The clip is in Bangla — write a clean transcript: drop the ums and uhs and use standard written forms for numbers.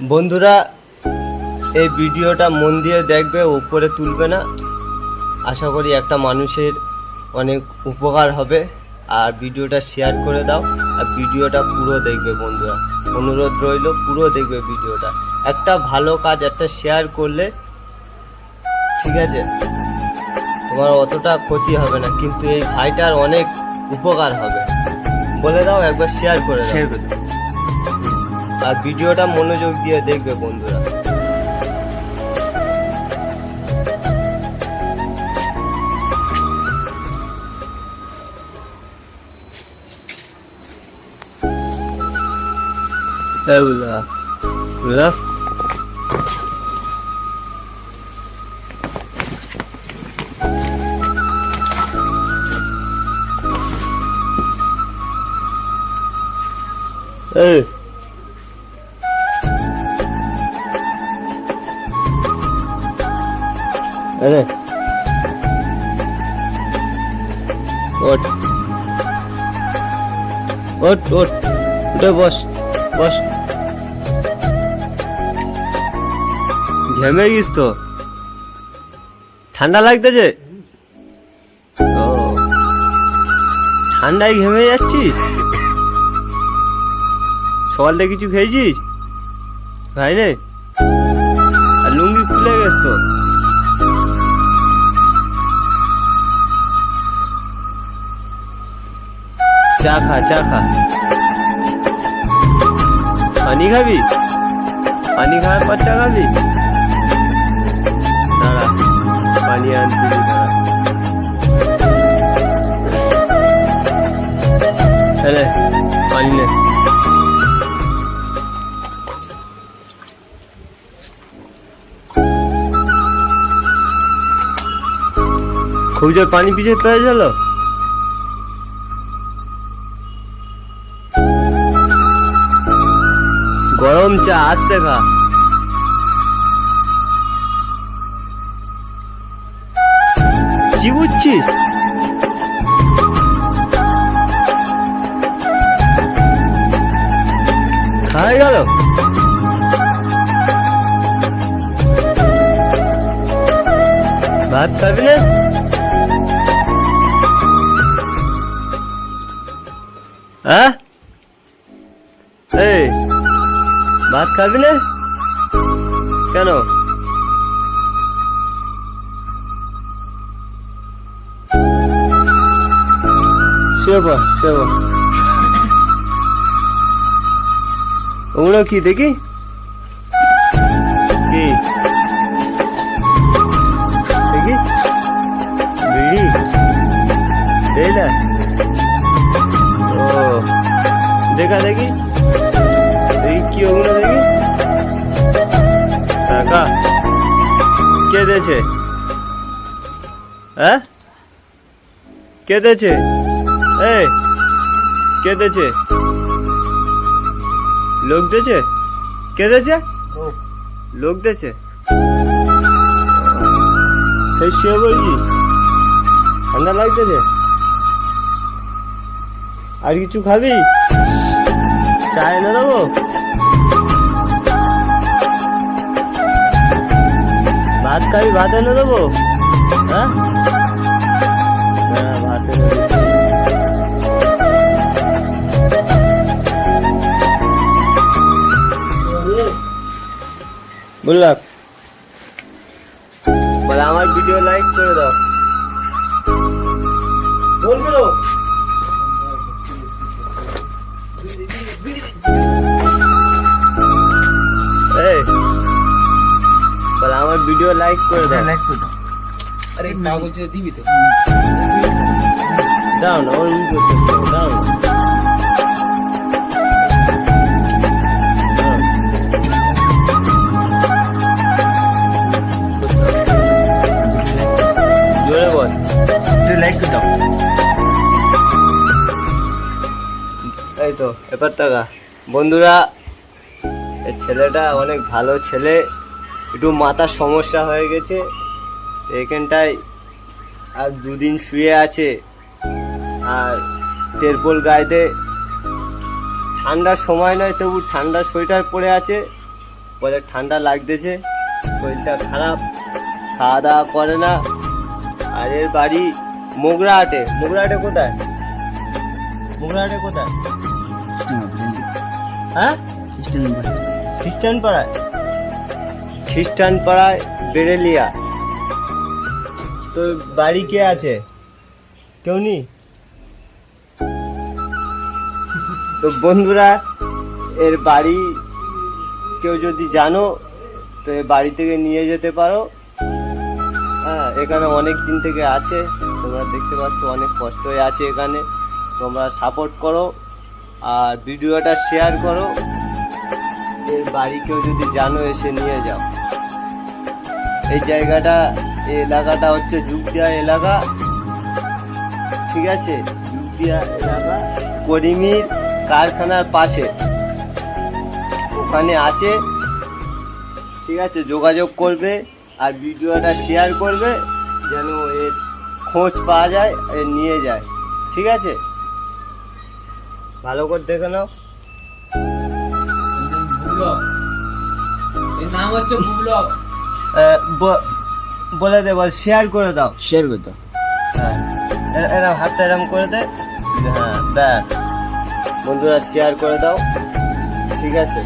বন্ধুরা এই ভিডিওটা মন দিয়ে দেখবে, উপরে তুলবে না। আশা করি একটা মানুষের অনেক উপকার হবে। আর ভিডিওটা শেয়ার করে দাও, আর ভিডিওটা পুরো দেখবে বন্ধুরা, অনুরোধ রইল পুরো দেখবে ভিডিওটা। একটা ভালো কাজ একটা শেয়ার করলে ঠিক আছে, তোমার অতটা ক্ষতি হবে না, কিন্তু এই ভাইটার অনেক উপকার হবে। বলে দাও, একবার শেয়ার করে দাও। আর ভিডিওটা মনোযোগ দিয়ে দেখবে বন্ধুরা। Hey. अरे ওঠ ওঠ ওঠ উঠে বস বস। ঘেমে গিস তো, ঠান্ডা লাগতেছে? ও ঠান্ডায় ঘেমে যাচ্ছিস? সকাল থেকে কিছু খেয়েছিস ভাই রে? আর লুঙ্গি খুলে গেছ তো। চা খা, চা খা। পানি খাবি? পানি খাওয়ার পর চা খাবি? দাঁড়া, পানি আনতে দাঁড়া। আরে পানি নে। খুব জোর পানি পিছিয়ে পেয়ে গেল। গরম চা আসতে খা। কি বুঝছিস? খাই গেল। ভাত খাবি না? হ্যাঁ এই ভাত খাবি না কেন? সেবা সেবা ওগুলো কি দেখি? কি দেখি? বিড়ি এই না? ও দেখা দেখি কি ওগুলো দেখি। টাকা কে দিয়েছে? হ্যাঁ কে দিয়েছে? এই কে দিয়েছে? লোক দিয়েছে? কে দিয়েছে? লোক দিয়েছে। সেই শুয়ে বলছি, ঠান্ডা লাগতেছে? আর কিছু খাবি? চা এনে দেবো? ভাত খাবি? ভাত এনে দেবো? হ্যাঁ ভাত এনে দিচ্ছি। বললাম বলে আমার ভিডিও লাইক করে দাও। বলবো বলে আমার ভিডিও লাইক করে দাও। লাইক করে দাও। আরে পাগল যে দিবি তো দাও না, ওর দাও না। জোরে বল, লাইক করে দাও। এই তো এবার টাকা। বন্ধুরা এই ছেলেটা অনেক ভালো ছেলে, একটু মাথার সমস্যা হয়ে গেছে এখানটায়, আর দুদিন শুয়ে আছে। আর তেরপোল গায়েতে ঠান্ডার সময় নয়, তবু ঠান্ডার সোয়েটার পরে আছে। বলে ঠান্ডা লাগতেছে, শরীরটা খারাপ, খাওয়া দাওয়া করে না। আর এর বাড়ি মোগরাহাটে। মোগরাহাটে কোথায়? মোগরাহাটে কোথায়? হ্যাঁ, খ্রিস্টান পাড়ায়। খ্রিস্টান পাড়ায় বেরেলিয়া। তো বাড়ি কে আছে? কেউ নেই? তো বন্ধুরা, এর বাড়ি কেউ যদি জানো তো এর বাড়ি থেকে নিয়ে যেতে পারো। হ্যাঁ, এখানে অনেক দিন থেকে আছে, তোমরা দেখতে পাচ্ছ, অনেক কষ্ট হয়ে আছে এখানে। তোমরা সাপোর্ট করো আর ভিডিওটা শেয়ার করো। এর বাড়ি কেউ যদি জানো এসে নিয়ে যাও। এই জায়গাটা, এই এলাকাটা হচ্ছে যুগদিয়া এলাকা, ঠিক আছে? যুগদিয়া এলাকা করিমির কারখানার পাশে ওখানে আছে, ঠিক আছে? যোগাযোগ করবে আর ভিডিওটা শেয়ার করবে যেন এর খোঁজ পাওয়া যায়, এর নিয়ে যায়, ঠিক আছে? ভালো করে দেখে নাও। এর নাম হচ্ছে বুবলক। বলে দে, বল শেয়ার করে দাও। শেয়ার করে দাও। হ্যাঁ, এরম হাতটা এরম করে দে। হ্যাঁ, ব্যাস বন্ধুরা, শেয়ার করে দাও, ঠিক আছে?